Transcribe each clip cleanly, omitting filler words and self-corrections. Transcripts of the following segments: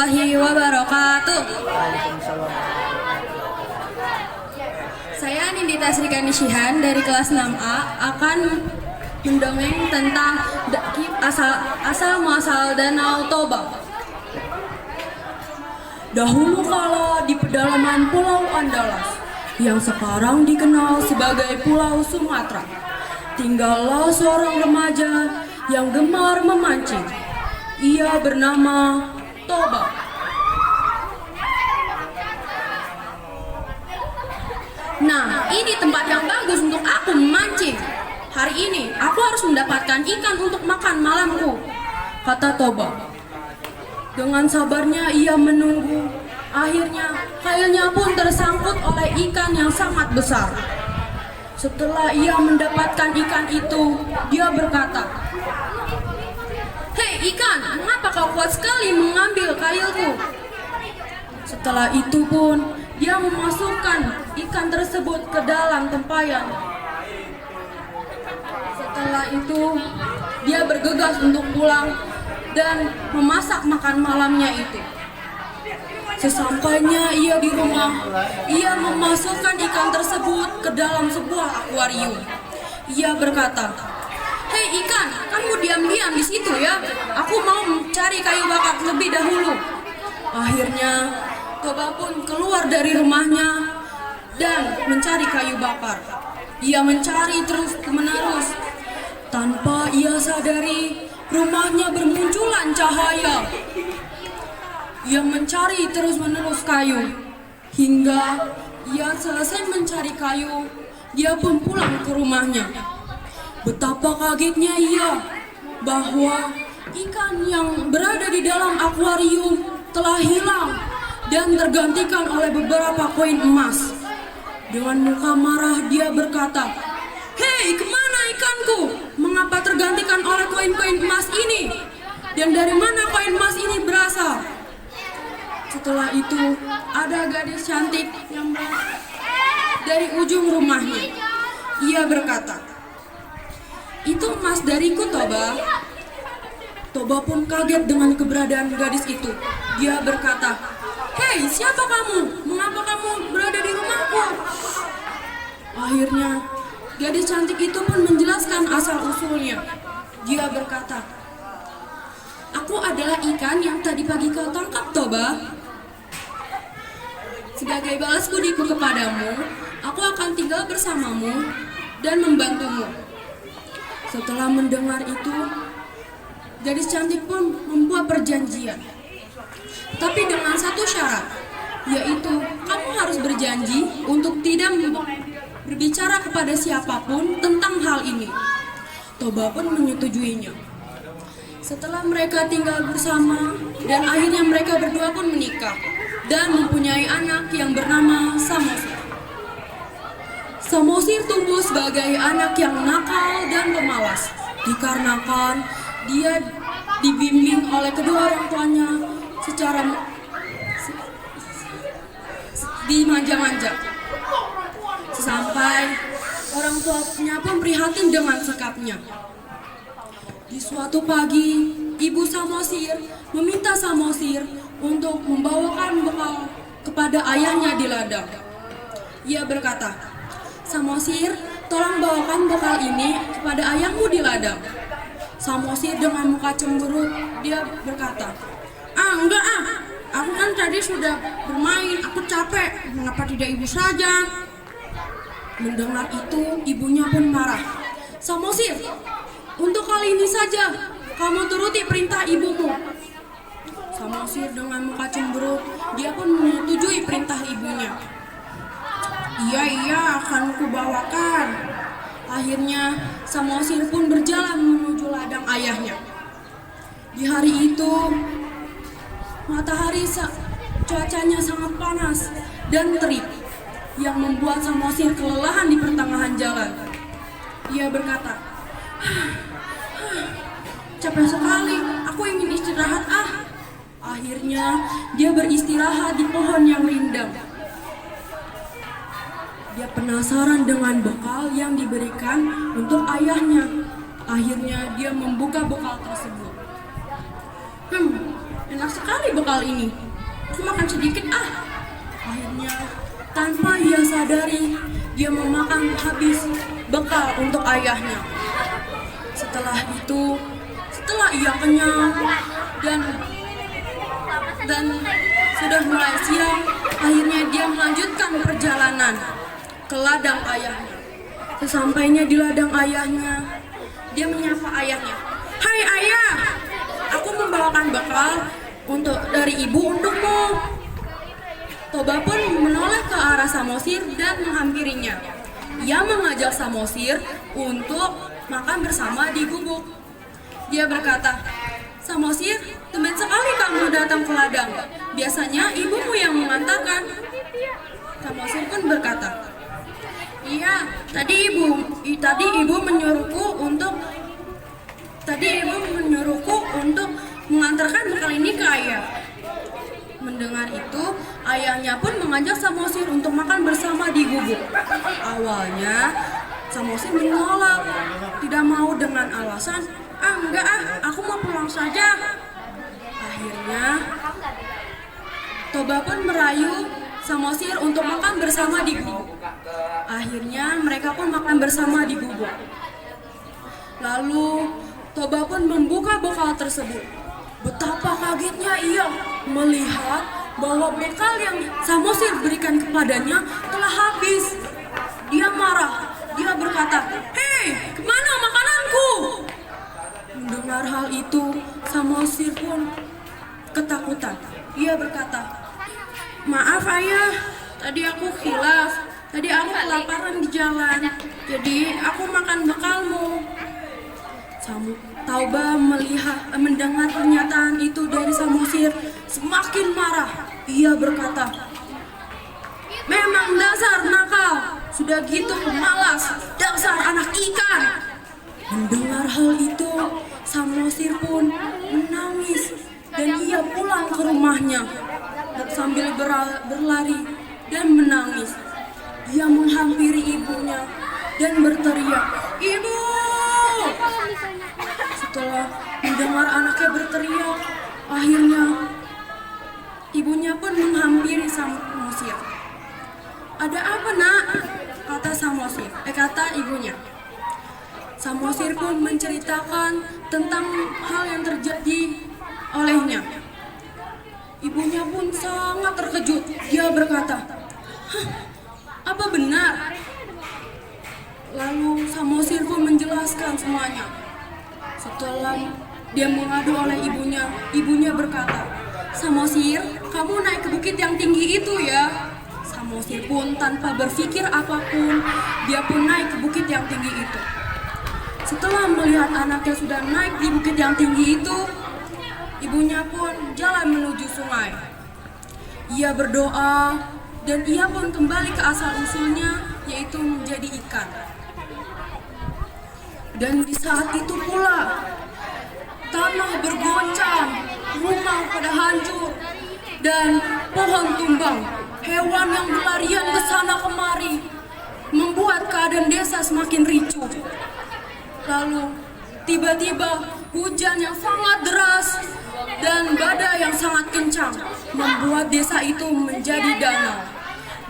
warahmatullahi wabarakatuh. Saya Nindita Srikani Shihan dari kelas 6A akan mendongeng tentang asal muasal Danau Toba. Dahulu kala di pedalaman Pulau Andalas yang sekarang dikenal sebagai Pulau Sumatera, tinggallah seorang remaja yang gemar memancing. Ia bernama Toba. Nah, ini tempat yang bagus untuk aku memancing. Hari ini aku harus mendapatkan ikan untuk makan malamku, kata Toba. Dengan sabarnya ia menunggu. Akhirnya kailnya pun tersangkut oleh ikan yang sangat besar. Setelah ia mendapatkan ikan itu, dia berkata, "Hei ikan, mengapa kau kuat sekali mengambil kailku?" Setelah itu pun dia memasukkan ikan tersebut ke dalam tempayan. Setelah itu dia bergegas untuk pulang dan memasak makan malamnya itu. Sesampainya ia di rumah, ia memasukkan ikan tersebut ke dalam sebuah akuarium. Ia berkata, "Hei ikan, kamu diam-diam di situ ya. Aku mau mencari kayu bakar lebih dahulu." Akhirnya Toba pun keluar dari rumahnya dan mencari kayu bakar. Ia mencari terus-menerus. Tanpa ia sadari, rumahnya bermunculan cahaya. Ia mencari terus-menerus kayu. Hingga ia selesai mencari kayu, dia pun pulang ke rumahnya. Betapa kagetnya ia bahwa ikan yang berada di dalam akuarium telah hilang dan tergantikan oleh beberapa koin emas. Dengan muka marah dia berkata, "Hei, kemana ikanku? Mengapa tergantikan oleh koin-koin emas ini? Dan dari mana koin emas ini berasal?" Setelah itu ada gadis cantik yang dari ujung rumahnya. Ia berkata, "Itu emas dariku, Toba." Toba pun kaget dengan keberadaan gadis itu. Dia berkata, "Hei, siapa kamu? Mengapa kamu berada di rumahku?" Akhirnya gadis cantik itu pun menjelaskan asal-usulnya. Dia berkata, "Aku adalah ikan yang tadi pagi kau tangkap, Toba. Sebagai balas budiku kepadamu, aku akan tinggal bersamamu dan membantumu." Setelah mendengar itu, gadis cantik pun membuat perjanjian. Tapi dengan satu syarat, yaitu kamu harus berjanji untuk tidak berbicara kepada siapapun tentang hal ini. Toba pun menyetujuinya. Setelah mereka tinggal bersama dan akhirnya mereka berdua pun menikah dan mempunyai anak yang bernama Samosir. Samosir tumbuh sebagai anak yang nakal dan pemalas, dikarenakan dia dibimbing oleh kedua orang tuanya secara dimanja-manja. Sampai orang tuanya pun prihatin dengan sikapnya. Di suatu pagi, ibu Samosir meminta Samosir untuk membawakan bekal kepada ayahnya di ladang. Ia berkata, "Samosir, tolong bawakan bekal ini kepada ayahmu di ladang." Samosir dengan muka cemberut, dia berkata, Enggak aku kan tadi sudah bermain, aku capek, mengapa tidak ibu saja?" Mendengar itu, ibunya pun marah. "Samosir, untuk kali ini saja, kamu turuti perintah ibumu." Samosir dengan muka cemberut, dia pun menyetujui perintah ibunya. Iya, akan kubawakan." Akhirnya, Samosir pun berjalan menuju ladang ayahnya. Di hari itu, matahari cuacanya sangat panas dan terik, yang membuat Samosir kelelahan di pertengahan jalan. Ia berkata, "Capek sekali, aku ingin istirahat Akhirnya dia beristirahat di pohon yang rindang. Dia penasaran dengan bekal yang diberikan untuk ayahnya. Akhirnya dia membuka bekal tersebut. Enak sekali bekal ini. Aku makan sedikit ah. Akhirnya, tanpa ia sadari, dia memakan habis bekal untuk ayahnya. Setelah itu, setelah ia kenyang dan sudah mulai siang, akhirnya dia melanjutkan perjalanan ke ladang ayahnya. Sesampainya di ladang ayahnya, dia menyapa ayahnya. "Hai ayah, aku membawakan bekal dari ibu untukmu." Toba pun menoleh ke arah Samosir dan menghampirinya. Ia mengajak Samosir untuk makan bersama di gubuk. Dia berkata, "Samosir, tumben sekali kamu datang ke ladang. Biasanya ibumu yang mengantarkan." Samosir pun berkata, "Iya, tadi ibu menyuruhku untuk mengantarkan bekal ini ke ayah." Mendengar itu, ayahnya pun mengajak Samosir untuk makan bersama di gubuk. Awalnya, Samosir menolak, tidak mau dengan alasan, "Enggak aku mau pulang saja." Akhirnya, Toba pun merayu Samosir untuk makan bersama di gubuk. Akhirnya, mereka pun makan bersama di gubuk. Lalu, Toba pun membuka bekal tersebut. Betapa kagetnya ia melihat bahwa bekal yang Samosir berikan kepadanya telah habis. Dia marah. Dia berkata, "Hei, kemana makananku?" Mendengar hal itu, Samosir pun ketakutan. Ia berkata, "Maaf ayah, tadi aku khilaf. Tadi aku kelaparan di jalan. Jadi aku makan bekalmu." Toba mendengar pernyataan itu dari Samosir, semakin marah. Ia berkata, "Memang dasar nakal, sudah gitu malas, dasar anak ikan." Mendengar hal itu, Samosir pun menangis dan ia pulang ke rumahnya sambil berlari dan menangis. Ia menghampiri ibunya dan berteriak, "Ibu!" Setelah mendengar anaknya berteriak, akhirnya ibunya pun menghampiri Samosir. "Ada apa nak?" kata ibunya. Samosir pun menceritakan tentang hal yang terjadi olehnya. Ibunya pun sangat terkejut. Dia berkata, "Hah, apa benar?" Lalu Samosir pun menjelaskan semuanya. Setelah dia mengadu oleh ibunya berkata, "Samosir, kamu naik ke bukit yang tinggi itu ya?" Samosir pun tanpa berpikir apapun, dia pun naik ke bukit yang tinggi itu. Setelah melihat anaknya sudah naik di bukit yang tinggi itu, ibunya pun jalan menuju sungai. Ia berdoa dan ia pun kembali ke asal-usulnya, yaitu menjadi ikan. Dan di saat itu pula, tanah bergoncang, rumah pada hancur, dan pohon tumbang. Hewan yang berlarian ke sana kemari, membuat keadaan desa semakin ricuh. Lalu, tiba-tiba hujan yang sangat deras dan badai yang sangat kencang membuat desa itu menjadi danau.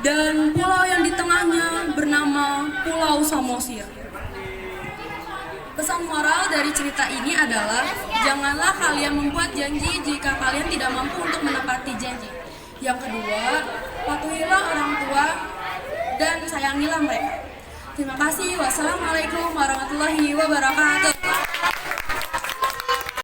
Dan pulau yang di tengahnya bernama Pulau Samosir. Pesan moral dari cerita ini adalah, janganlah kalian membuat janji jika kalian tidak mampu untuk menepati janji. Yang kedua, patuhilah orang tua dan sayangilah mereka. Terima kasih. Wassalamualaikum warahmatullahi wabarakatuh.